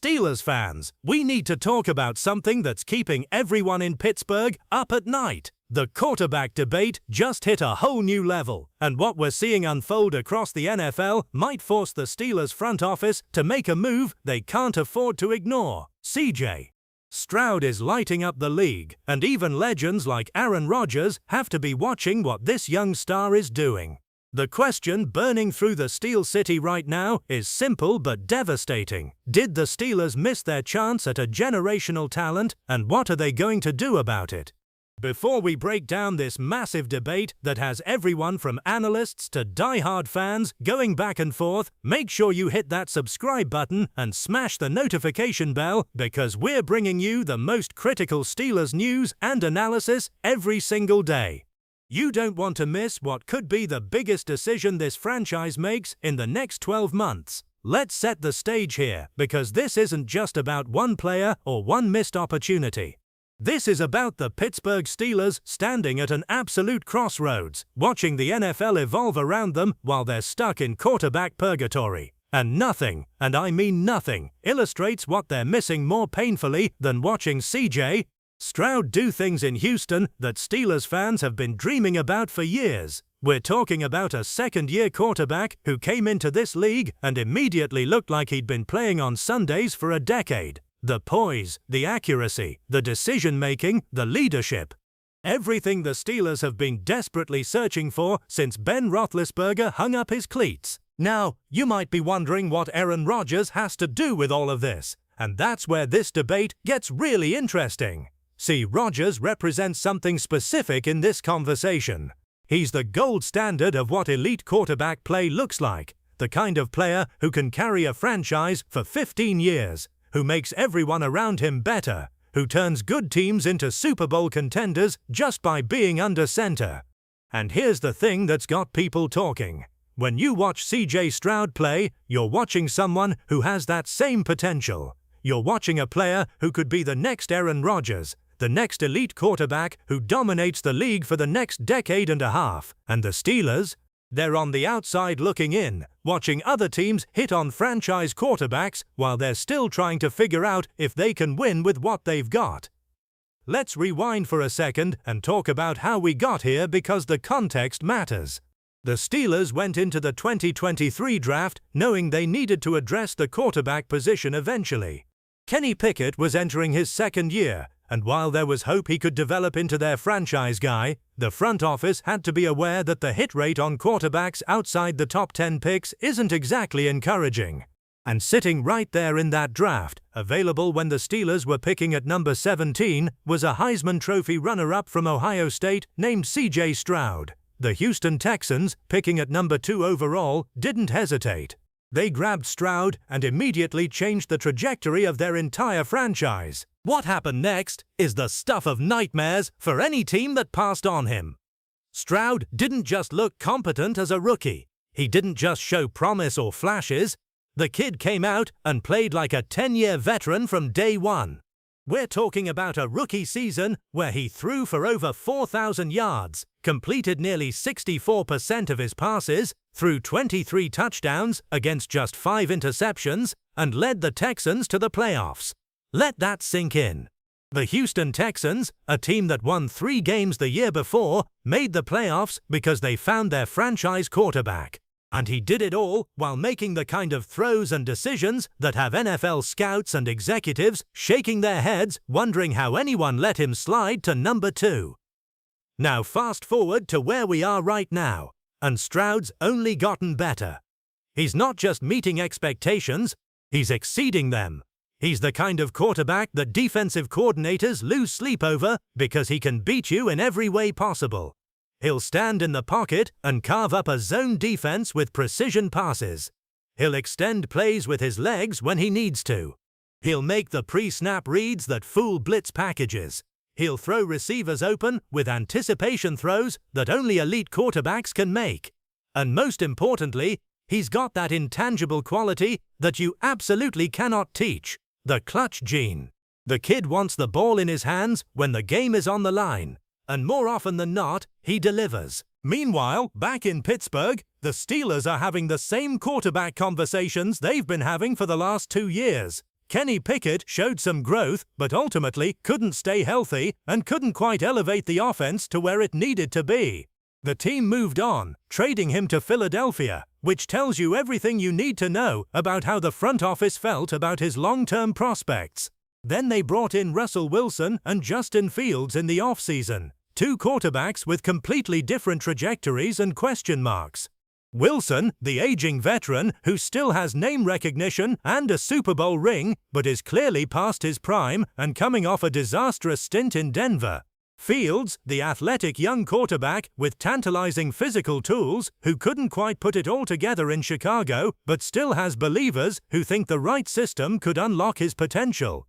Steelers fans, we need to talk about something that's keeping everyone in Pittsburgh up at night. The quarterback debate just hit a whole new level, and what we're seeing unfold across the NFL might force the Steelers front office to make a move they can't afford to ignore. CJ Stroud is lighting up the league, and even legends like Aaron Rodgers have to be watching what this young star is doing. The question burning through the Steel City right now is simple but devastating. Did the Steelers miss their chance at a generational talent, and what are they going to do about it? Before we break down this massive debate that has everyone from analysts to die-hard fans going back and forth, make sure you hit that subscribe button and smash the notification bell, because we're bringing you the most critical Steelers news and analysis every single day. You don't want to miss what could be the biggest decision this franchise makes in the next 12 months. Let's set the stage here, because this isn't just about one player or one missed opportunity. This is about the Pittsburgh Steelers standing at an absolute crossroads, watching the NFL evolve around them while they're stuck in quarterback purgatory. And nothing, and I mean nothing, illustrates what they're missing more painfully than watching CJ Stroud do things in Houston that Steelers fans have been dreaming about for years. We're talking about a second-year quarterback who came into this league and immediately looked like he'd been playing on Sundays for a decade. The poise, the accuracy, the decision-making, the leadership. Everything the Steelers have been desperately searching for since Ben Roethlisberger hung up his cleats. Now, you might be wondering what Aaron Rodgers has to do with all of this, and that's where this debate gets really interesting. See, Rodgers represents something specific in this conversation. He's the gold standard of what elite quarterback play looks like, the kind of player who can carry a franchise for 15 years, who makes everyone around him better, who turns good teams into Super Bowl contenders just by being under center. And here's the thing that's got people talking. When you watch CJ Stroud play, you're watching someone who has that same potential. You're watching a player who could be the next Aaron Rodgers, the next elite quarterback who dominates the league for the next decade and a half. And the Steelers? They're on the outside looking in, watching other teams hit on franchise quarterbacks while they're still trying to figure out if they can win with what they've got. Let's rewind for a second and talk about how we got here, because the context matters. The Steelers went into the 2023 draft knowing they needed to address the quarterback position eventually. Kenny Pickett was entering his second year, and while there was hope he could develop into their franchise guy, the front office had to be aware that the hit rate on quarterbacks outside the top 10 picks isn't exactly encouraging. And sitting right there in that draft, available when the Steelers were picking at number 17, was a Heisman Trophy runner-up from Ohio State named CJ Stroud. The Houston Texans, picking at number 2 overall, didn't hesitate. They grabbed Stroud and immediately changed the trajectory of their entire franchise. What happened next is the stuff of nightmares for any team that passed on him. Stroud didn't just look competent as a rookie. He didn't just show promise or flashes. The kid came out and played like a 10-year veteran from day one. We're talking about a rookie season where he threw for over 4,000 yards, completed nearly 64% of his passes, threw 23 touchdowns against just 5 interceptions, and led the Texans to the playoffs. Let that sink in. The Houston Texans, a team that won 3 games the year before, made the playoffs because they found their franchise quarterback. And he did it all while making the kind of throws and decisions that have NFL scouts and executives shaking their heads, wondering how anyone let him slide to number 2. Now fast forward to where we are right now, and Stroud's only gotten better. He's not just meeting expectations, he's exceeding them. He's the kind of quarterback that defensive coordinators lose sleep over because he can beat you in every way possible. He'll stand in the pocket and carve up a zone defense with precision passes. He'll extend plays with his legs when he needs to. He'll make the pre-snap reads that fool blitz packages. He'll throw receivers open with anticipation throws that only elite quarterbacks can make. And most importantly, he's got that intangible quality that you absolutely cannot teach. The clutch gene. The kid wants the ball in his hands when the game is on the line, and more often than not, he delivers. Meanwhile, back in Pittsburgh, the Steelers are having the same quarterback conversations they've been having for the last 2 years. Kenny Pickett showed some growth, but ultimately couldn't stay healthy and couldn't quite elevate the offense to where it needed to be. The team moved on, trading him to Philadelphia, which tells you everything you need to know about how the front office felt about his long-term prospects. Then they brought in Russell Wilson and Justin Fields in the offseason, two quarterbacks with completely different trajectories and question marks. Wilson, the aging veteran who still has name recognition and a Super Bowl ring, but is clearly past his prime and coming off a disastrous stint in Denver. Fields, the athletic young quarterback with tantalizing physical tools who couldn't quite put it all together in Chicago, but still has believers who think the right system could unlock his potential.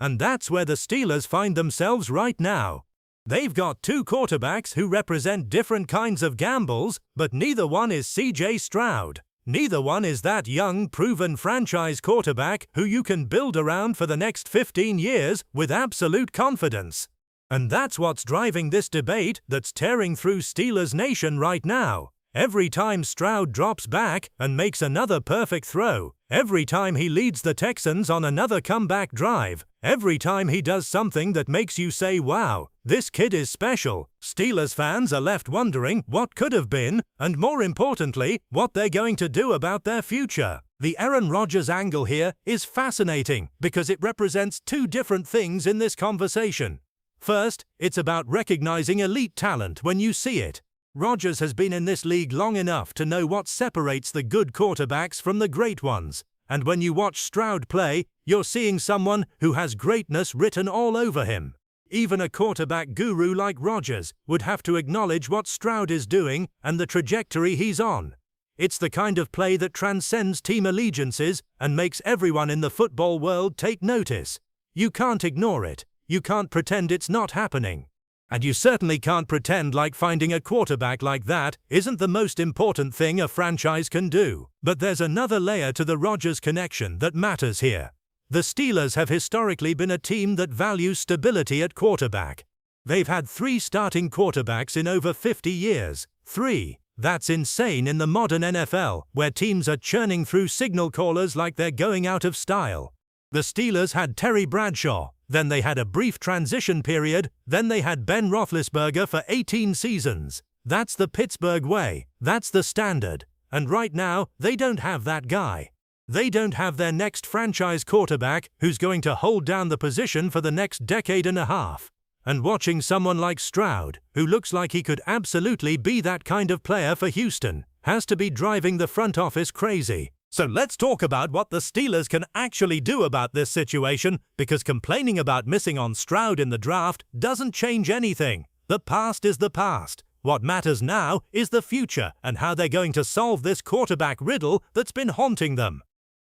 And that's where the Steelers find themselves right now. They've got two quarterbacks who represent different kinds of gambles, but neither one is CJ Stroud. Neither one is that young, proven franchise quarterback who you can build around for the next 15 years with absolute confidence. And that's what's driving this debate that's tearing through Steelers Nation right now. Every time Stroud drops back and makes another perfect throw, every time he leads the Texans on another comeback drive, every time he does something that makes you say, wow, this kid is special, Steelers fans are left wondering what could have been, and more importantly, what they're going to do about their future. The Aaron Rodgers angle here is fascinating because it represents two different things in this conversation. First, it's about recognizing elite talent when you see it. Rodgers has been in this league long enough to know what separates the good quarterbacks from the great ones. And when you watch Stroud play, you're seeing someone who has greatness written all over him. Even a quarterback guru like Rodgers would have to acknowledge what Stroud is doing and the trajectory he's on. It's the kind of play that transcends team allegiances and makes everyone in the football world take notice. You can't ignore it. You can't pretend it's not happening. And you certainly can't pretend like finding a quarterback like that isn't the most important thing a franchise can do. But there's another layer to the Rodgers connection that matters here. The Steelers have historically been a team that values stability at quarterback. They've had 3 starting quarterbacks in over 50 years. 3. That's insane in the modern NFL, where teams are churning through signal callers like they're going out of style. The Steelers had Terry Bradshaw. Then they had a brief transition period, then they had Ben Roethlisberger for 18 seasons. That's the Pittsburgh way, that's the standard. And right now, they don't have that guy. They don't have their next franchise quarterback who's going to hold down the position for the next decade and a half. And watching someone like Stroud, who looks like he could absolutely be that kind of player for Houston, has to be driving the front office crazy. So let's talk about what the Steelers can actually do about this situation, because complaining about missing on Stroud in the draft doesn't change anything. The past is the past. What matters now is the future and how they're going to solve this quarterback riddle that's been haunting them.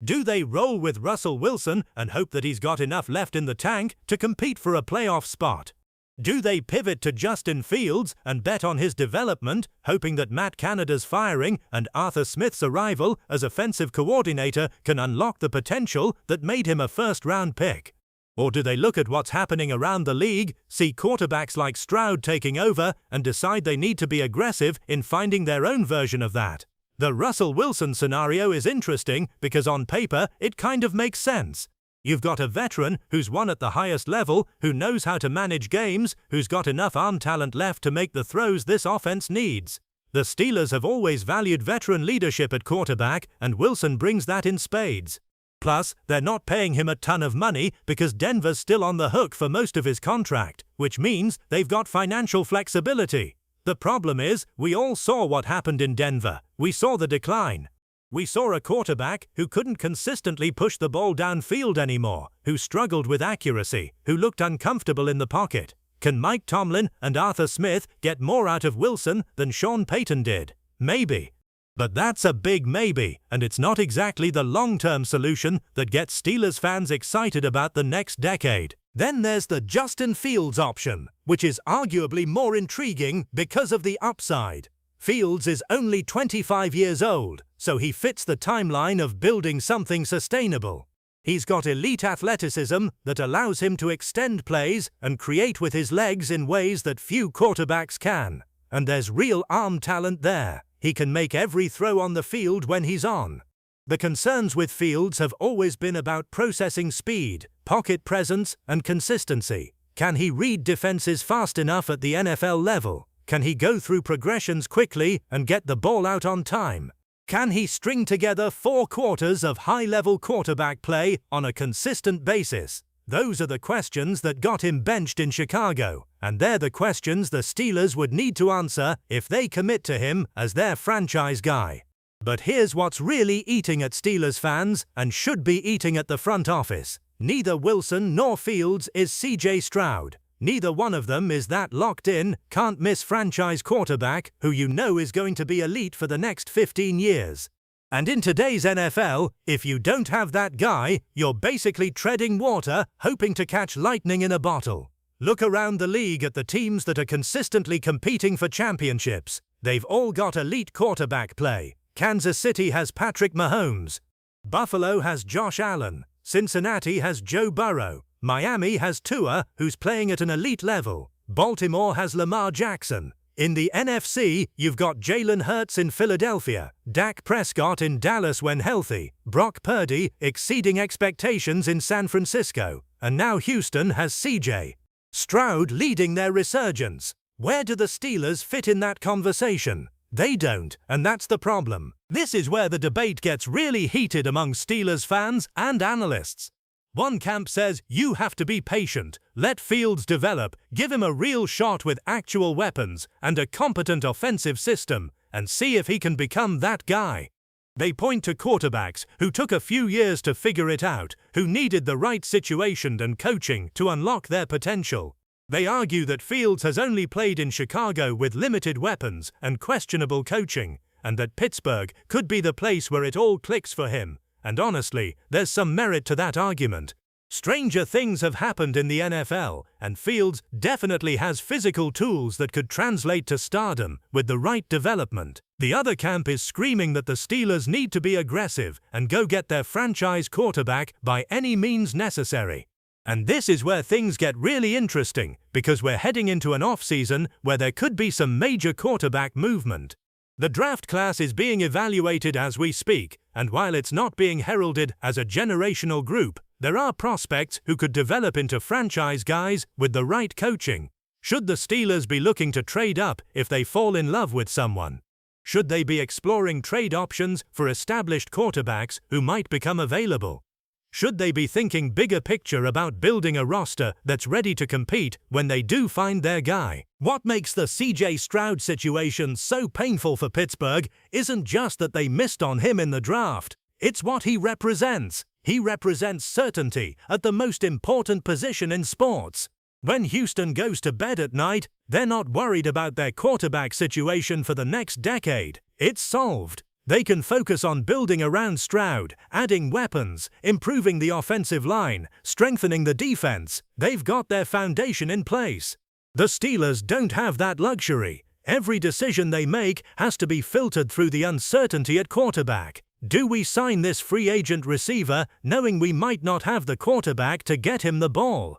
Do they roll with Russell Wilson and hope that he's got enough left in the tank to compete for a playoff spot? Do they pivot to Justin Fields and bet on his development, hoping that Matt Canada's firing and Arthur Smith's arrival as offensive coordinator can unlock the potential that made him a first-round pick? Or do they look at what's happening around the league, see quarterbacks like Stroud taking over, and decide they need to be aggressive in finding their own version of that? The Russell Wilson scenario is interesting because on paper it kind of makes sense. You've got a veteran who's won at the highest level, who knows how to manage games, who's got enough arm talent left to make the throws this offense needs. The Steelers have always valued veteran leadership at quarterback, and Wilson brings that in spades. Plus, they're not paying him a ton of money because Denver's still on the hook for most of his contract, which means they've got financial flexibility. The problem is, we all saw what happened in Denver. We saw the decline. We saw a quarterback who couldn't consistently push the ball downfield anymore, who struggled with accuracy, who looked uncomfortable in the pocket. Can Mike Tomlin and Arthur Smith get more out of Wilson than Sean Payton did? Maybe. But that's a big maybe, and it's not exactly the long-term solution that gets Steelers fans excited about the next decade. Then there's the Justin Fields option, which is arguably more intriguing because of the upside. Fields is only 25 years old, so he fits the timeline of building something sustainable. He's got elite athleticism that allows him to extend plays and create with his legs in ways that few quarterbacks can. And there's real arm talent there. He can make every throw on the field when he's on. The concerns with Fields have always been about processing speed, pocket presence, and consistency. Can he read defenses fast enough at the NFL level? Can he go through progressions quickly and get the ball out on time? Can he string together 4 quarters of high-level quarterback play on a consistent basis? Those are the questions that got him benched in Chicago, and they're the questions the Steelers would need to answer if they commit to him as their franchise guy. But here's what's really eating at Steelers fans and should be eating at the front office. Neither Wilson nor Fields is CJ Stroud. Neither one of them is that locked-in, can't-miss franchise quarterback who you know is going to be elite for the next 15 years. And in today's NFL, if you don't have that guy, you're basically treading water, hoping to catch lightning in a bottle. Look around the league at the teams that are consistently competing for championships. They've all got elite quarterback play. Kansas City has Patrick Mahomes. Buffalo has Josh Allen. Cincinnati has Joe Burrow. Miami has Tua, who's playing at an elite level. Baltimore has Lamar Jackson. In the NFC, you've got Jalen Hurts in Philadelphia, Dak Prescott in Dallas when healthy, Brock Purdy exceeding expectations in San Francisco, and now Houston has CJ Stroud leading their resurgence. Where do the Steelers fit in that conversation? They don't, and that's the problem. This is where the debate gets really heated among Steelers fans and analysts. One camp says you have to be patient, let Fields develop, give him a real shot with actual weapons and a competent offensive system, and see if he can become that guy. They point to quarterbacks who took a few years to figure it out, who needed the right situation and coaching to unlock their potential. They argue that Fields has only played in Chicago with limited weapons and questionable coaching, and that Pittsburgh could be the place where it all clicks for him. And honestly, there's some merit to that argument. Stranger things have happened in the NFL, and Fields definitely has physical tools that could translate to stardom with the right development. The other camp is screaming that the Steelers need to be aggressive and go get their franchise quarterback by any means necessary. And this is where things get really interesting, because we're heading into an off-season where there could be some major quarterback movement. The draft class is being evaluated as we speak, and while it's not being heralded as a generational group, there are prospects who could develop into franchise guys with the right coaching. Should the Steelers be looking to trade up if they fall in love with someone? Should they be exploring trade options for established quarterbacks who might become available? Should they be thinking bigger picture about building a roster that's ready to compete when they do find their guy? What makes the CJ Stroud situation so painful for Pittsburgh isn't just that they missed on him in the draft. It's what he represents. He represents certainty at the most important position in sports. When Houston goes to bed at night, they're not worried about their quarterback situation for the next decade. It's solved. They can focus on building around Stroud, adding weapons, improving the offensive line, strengthening the defense. They've got their foundation in place. The Steelers don't have that luxury. Every decision they make has to be filtered through the uncertainty at quarterback. Do we sign this free agent receiver knowing we might not have the quarterback to get him the ball?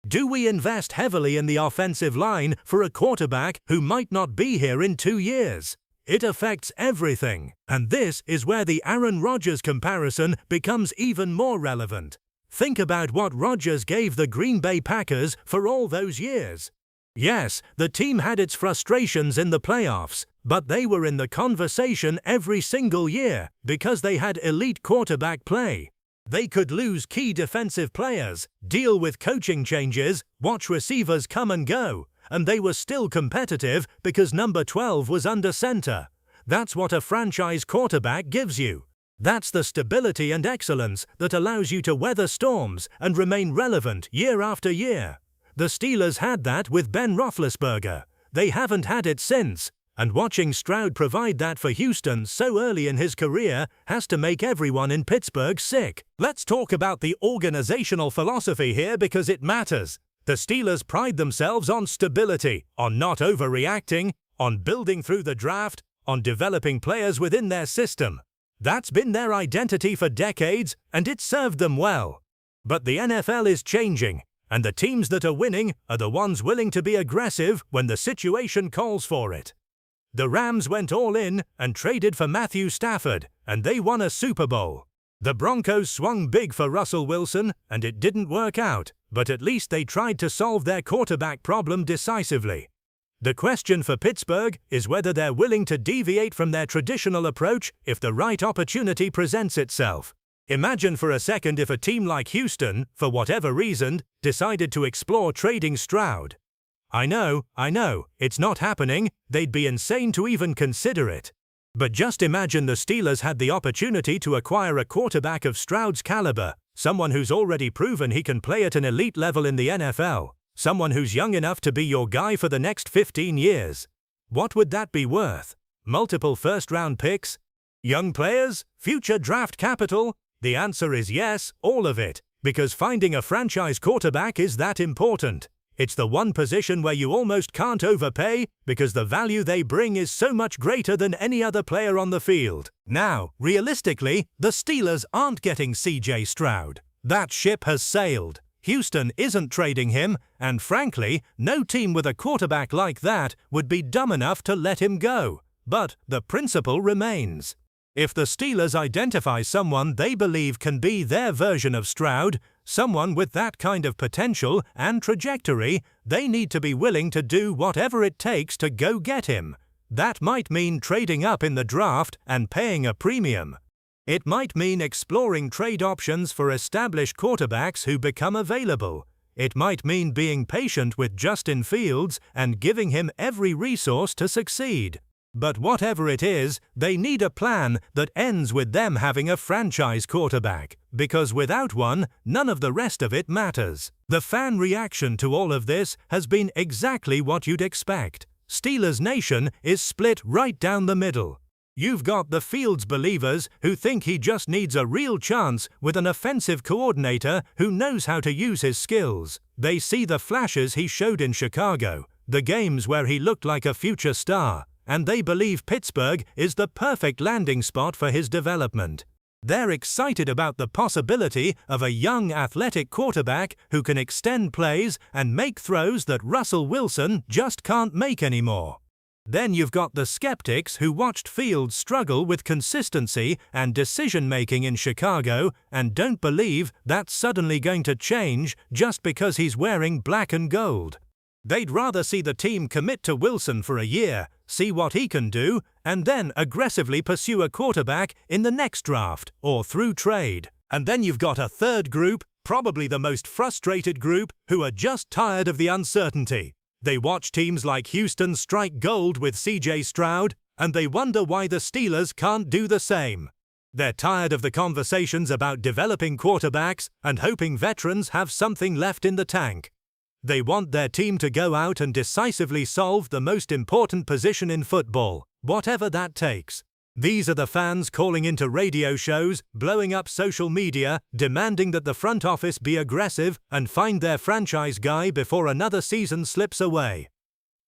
Do we invest heavily in the offensive line for a quarterback who might not be here in 2 years? It affects everything, and this is where the Aaron Rodgers comparison becomes even more relevant. Think about what Rodgers gave the Green Bay Packers for all those years. Yes, the team had its frustrations in the playoffs, but they were in the conversation every single year because they had elite quarterback play. They could lose key defensive players, deal with coaching changes, watch receivers come and go, and they were still competitive because number 12 was under center. That's what a franchise quarterback gives you. That's the stability and excellence that allows you to weather storms and remain relevant year after year. The Steelers had that with Ben Roethlisberger. They haven't had it since, and watching Stroud provide that for Houston so early in his career has to make everyone in Pittsburgh sick. Let's talk about the organizational philosophy here because it matters. The Steelers pride themselves on stability, on not overreacting, on building through the draft, on developing players within their system. That's been their identity for decades, and it's served them well. But the NFL is changing, and the teams that are winning are the ones willing to be aggressive when the situation calls for it. The Rams went all in and traded for Matthew Stafford, and they won a Super Bowl. The Broncos swung big for Russell Wilson, and it didn't work out, but at least they tried to solve their quarterback problem decisively. The question for Pittsburgh is whether they're willing to deviate from their traditional approach if the right opportunity presents itself. Imagine for a second if a team like Houston, for whatever reason, decided to explore trading Stroud. I know, it's not happening, they'd be insane to even consider it. But just imagine the Steelers had the opportunity to acquire a quarterback of Stroud's caliber, someone who's already proven he can play at an elite level in the NFL, someone who's young enough to be your guy for the next 15 years. What would that be worth? Multiple first-round picks? Young players? Future draft capital? The answer is yes, all of it, because finding a franchise quarterback is that important. It's the one position where you almost can't overpay because the value they bring is so much greater than any other player on the field. Now, realistically, the Steelers aren't getting CJ Stroud. That ship has sailed. Houston isn't trading him, and frankly, no team with a quarterback like that would be dumb enough to let him go. But the principle remains. If the Steelers identify someone they believe can be their version of Stroud, someone with that kind of potential and trajectory, they need to be willing to do whatever it takes to go get him. That might mean trading up in the draft and paying a premium. It might mean exploring trade options for established quarterbacks who become available. It might mean being patient with Justin Fields and giving him every resource to succeed. But whatever it is, they need a plan that ends with them having a franchise quarterback, because without one, none of the rest of it matters. The fan reaction to all of this has been exactly what you'd expect. Steelers Nation is split right down the middle. You've got the Fields believers who think he just needs a real chance with an offensive coordinator who knows how to use his skills. They see the flashes he showed in Chicago, the games where he looked like a future star, and they believe Pittsburgh is the perfect landing spot for his development. They're excited about the possibility of a young athletic quarterback who can extend plays and make throws that Russell Wilson just can't make anymore. Then you've got the skeptics who watched Fields struggle with consistency and decision-making in Chicago and don't believe that's suddenly going to change just because he's wearing black and gold. They'd rather see the team commit to Wilson for a year, see what he can do, and then aggressively pursue a quarterback in the next draft or through trade. And then you've got a third group, probably the most frustrated group, who are just tired of the uncertainty. They watch teams like Houston strike gold with CJ Stroud, and they wonder why the Steelers can't do the same. They're tired of the conversations about developing quarterbacks and hoping veterans have something left in the tank. They want their team to go out and decisively solve the most important position in football, whatever that takes. These are the fans calling into radio shows, blowing up social media, demanding that the front office be aggressive and find their franchise guy before another season slips away.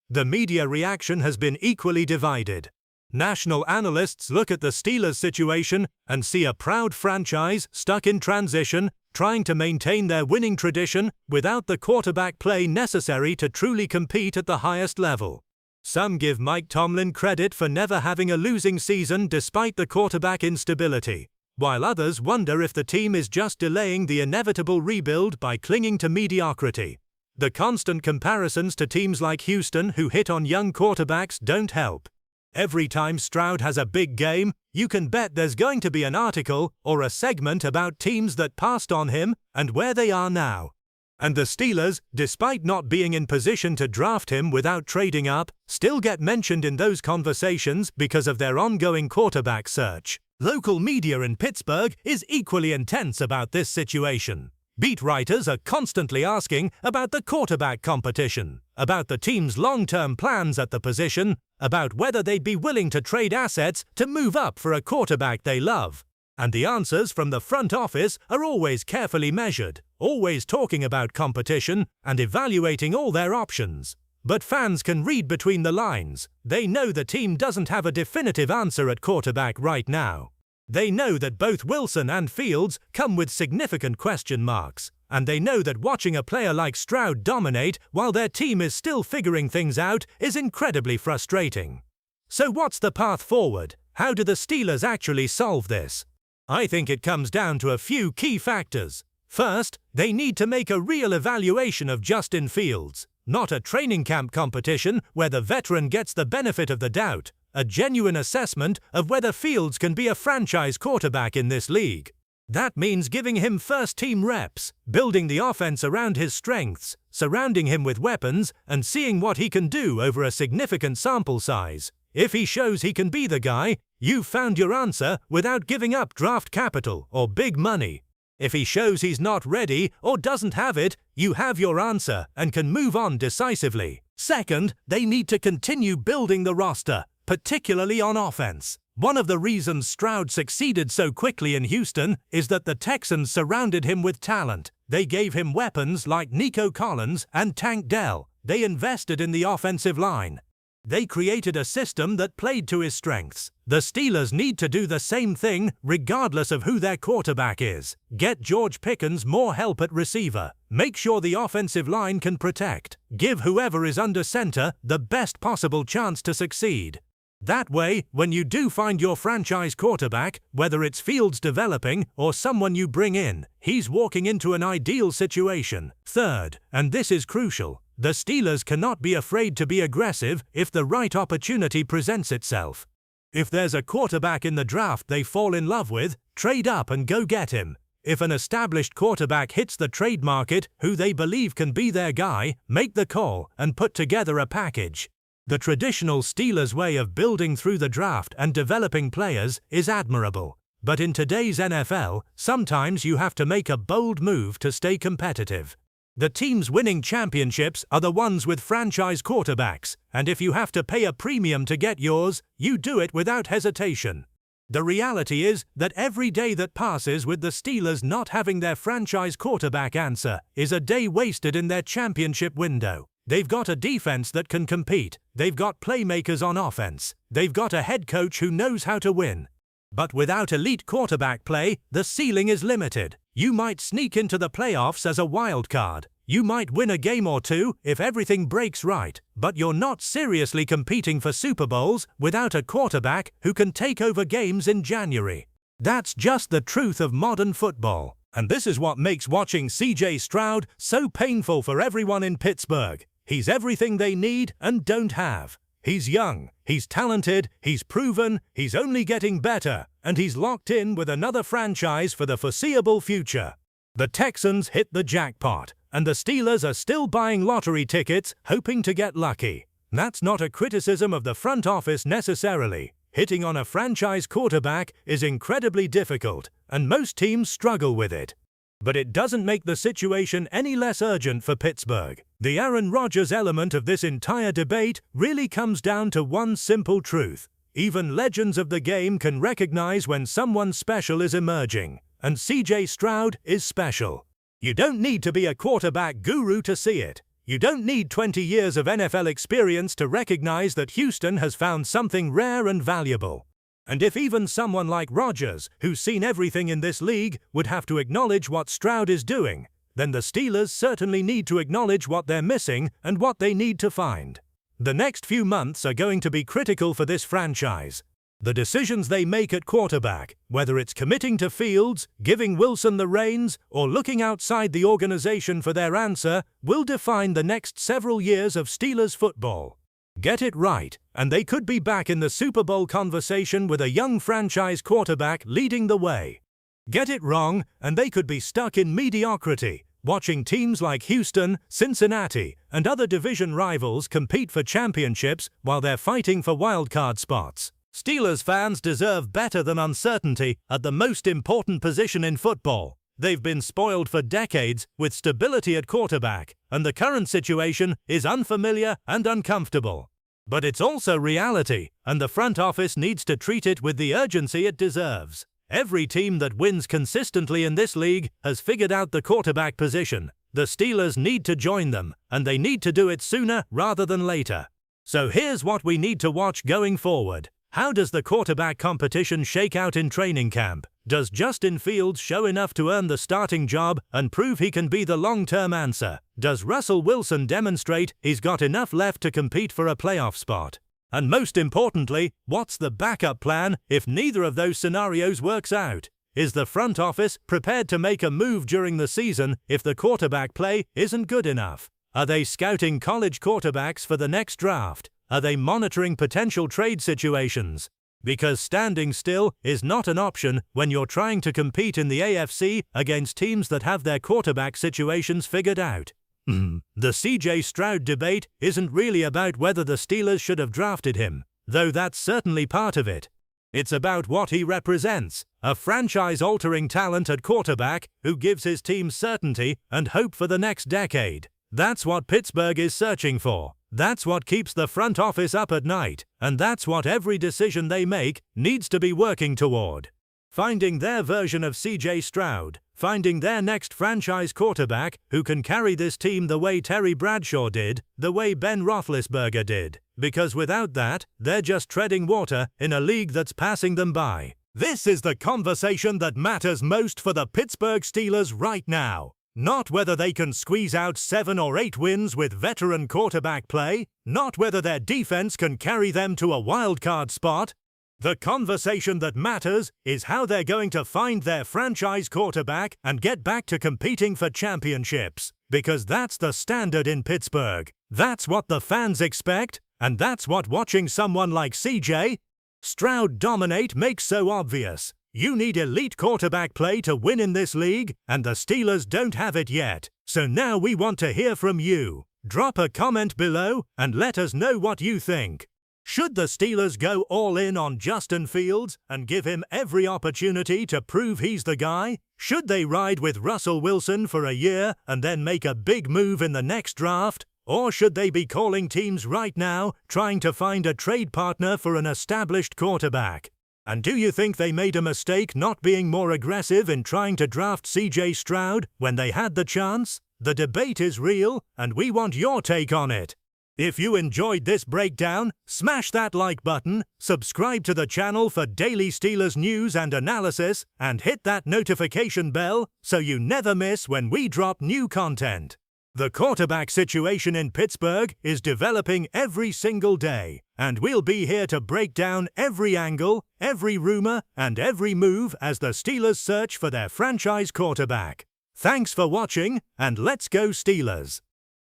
The media reaction has been equally divided. National analysts look at the Steelers' situation and see a proud franchise stuck in transition, trying to maintain their winning tradition without the quarterback play necessary to truly compete at the highest level. Some give Mike Tomlin credit for never having a losing season despite the quarterback instability, while others wonder if the team is just delaying the inevitable rebuild by clinging to mediocrity. The constant comparisons to teams like Houston who hit on young quarterbacks don't help. Every time Stroud has a big game, you can bet there's going to be an article or a segment about teams that passed on him and where they are now. And the Steelers, despite not being in position to draft him without trading up, still get mentioned in those conversations because of their ongoing quarterback search. Local media in Pittsburgh is equally intense about this situation. Beat writers are constantly asking about the quarterback competition, about the team's long-term plans at the position, about whether they'd be willing to trade assets to move up for a quarterback they love. And the answers from the front office are always carefully measured, always talking about competition and evaluating all their options. But fans can read between the lines. They know the team doesn't have a definitive answer at quarterback right now. They know that both Wilson and Fields come with significant question marks, and they know that watching a player like Stroud dominate while their team is still figuring things out is incredibly frustrating. So what's the path forward? How do the Steelers actually solve this? I think it comes down to a few key factors. First, they need to make a real evaluation of Justin Fields, not a training camp competition where the veteran gets the benefit of the doubt, a genuine assessment of whether Fields can be a franchise quarterback in this league. That means giving him first-team reps, building the offense around his strengths, surrounding him with weapons, and seeing what he can do over a significant sample size. If he shows he can be the guy, you've found your answer without giving up draft capital or big money. If he shows he's not ready or doesn't have it, you have your answer and can move on decisively. Second, they need to continue building the roster, particularly on offense. One of the reasons Stroud succeeded so quickly in Houston is that the Texans surrounded him with talent. They gave him weapons like Nico Collins and Tank Dell. They invested in the offensive line. They created a system that played to his strengths. The Steelers need to do the same thing regardless of who their quarterback is. Get George Pickens more help at receiver. Make sure the offensive line can protect. Give whoever is under center the best possible chance to succeed. That way, when you do find your franchise quarterback, whether it's Fields developing or someone you bring in, he's walking into an ideal situation. Third, and this is crucial, the Steelers cannot be afraid to be aggressive if the right opportunity presents itself. If there's a quarterback in the draft they fall in love with, trade up and go get him. If an established quarterback hits the trade market who they believe can be their guy, make the call and put together a package. The traditional Steelers way of building through the draft and developing players is admirable. But in today's NFL, sometimes you have to make a bold move to stay competitive. The teams winning championships are the ones with franchise quarterbacks, and if you have to pay a premium to get yours, you do it without hesitation. The reality is that every day that passes with the Steelers not having their franchise quarterback answer is a day wasted in their championship window. They've got a defense that can compete. They've got playmakers on offense. They've got a head coach who knows how to win. But without elite quarterback play, the ceiling is limited. You might sneak into the playoffs as a wild card. You might win a game or two if everything breaks right, but you're not seriously competing for Super Bowls without a quarterback who can take over games in January. That's just the truth of modern football. And this is what makes watching CJ Stroud so painful for everyone in Pittsburgh. He's everything they need and don't have. He's young, he's talented, he's proven, he's only getting better, and he's locked in with another franchise for the foreseeable future. The Texans hit the jackpot, and the Steelers are still buying lottery tickets, hoping to get lucky. That's not a criticism of the front office necessarily. Hitting on a franchise quarterback is incredibly difficult, and most teams struggle with it. But it doesn't make the situation any less urgent for Pittsburgh. The Aaron Rodgers element of this entire debate really comes down to one simple truth. Even legends of the game can recognize when someone special is emerging, and CJ Stroud is special. You don't need to be a quarterback guru to see it. You don't need 20 years of NFL experience to recognize that Houston has found something rare and valuable. And if even someone like Rodgers, who's seen everything in this league, would have to acknowledge what Stroud is doing, then the Steelers certainly need to acknowledge what they're missing and what they need to find. The next few months are going to be critical for this franchise. The decisions they make at quarterback, whether it's committing to Fields, giving Wilson the reins, or looking outside the organization for their answer, will define the next several years of Steelers football. Get it right, and they could be back in the Super Bowl conversation with a young franchise quarterback leading the way. Get it wrong, and they could be stuck in mediocrity, watching teams like Houston, Cincinnati, and other division rivals compete for championships while they're fighting for wildcard spots. Steelers fans deserve better than uncertainty at the most important position in football. They've been spoiled for decades with stability at quarterback, and the current situation is unfamiliar and uncomfortable. But it's also reality, and the front office needs to treat it with the urgency it deserves. Every team that wins consistently in this league has figured out the quarterback position. The Steelers need to join them, and they need to do it sooner rather than later. So here's what we need to watch going forward. How does the quarterback competition shake out in training camp? Does Justin Fields show enough to earn the starting job and prove he can be the long-term answer? Does Russell Wilson demonstrate he's got enough left to compete for a playoff spot? And most importantly, what's the backup plan if neither of those scenarios works out? Is the front office prepared to make a move during the season if the quarterback play isn't good enough? Are they scouting college quarterbacks for the next draft? Are they monitoring potential trade situations? Because standing still is not an option when you're trying to compete in the AFC against teams that have their quarterback situations figured out. The CJ Stroud debate isn't really about whether the Steelers should have drafted him, though that's certainly part of it. It's about what he represents, a franchise-altering talent at quarterback who gives his team certainty and hope for the next decade. That's what Pittsburgh is searching for. That's what keeps the front office up at night, and that's what every decision they make needs to be working toward. Finding their version of CJ Stroud, finding their next franchise quarterback who can carry this team the way Terry Bradshaw did, the way Ben Roethlisberger did. Because without that, they're just treading water in a league that's passing them by. This is the conversation that matters most for the Pittsburgh Steelers right now. Not whether they can squeeze out 7 or 8 wins with veteran quarterback play, not whether their defense can carry them to a wildcard spot. The conversation that matters is how they're going to find their franchise quarterback and get back to competing for championships. Because that's the standard in Pittsburgh. That's what the fans expect, and that's what watching someone like CJ Stroud dominate makes so obvious. You need elite quarterback play to win in this league, and the Steelers don't have it yet. So now we want to hear from you. Drop a comment below and let us know what you think. Should the Steelers go all in on Justin Fields and give him every opportunity to prove he's the guy? Should they ride with Russell Wilson for a year and then make a big move in the next draft? Or should they be calling teams right now trying to find a trade partner for an established quarterback? And do you think they made a mistake not being more aggressive in trying to draft CJ Stroud when they had the chance? The debate is real, and we want your take on it. If you enjoyed this breakdown, smash that like button, subscribe to the channel for daily Steelers news and analysis, and hit that notification bell so you never miss when we drop new content. The quarterback situation in Pittsburgh is developing every single day, and we'll be here to break down every angle, every rumor, and every move as the Steelers search for their franchise quarterback. Thanks for watching, and let's go Steelers!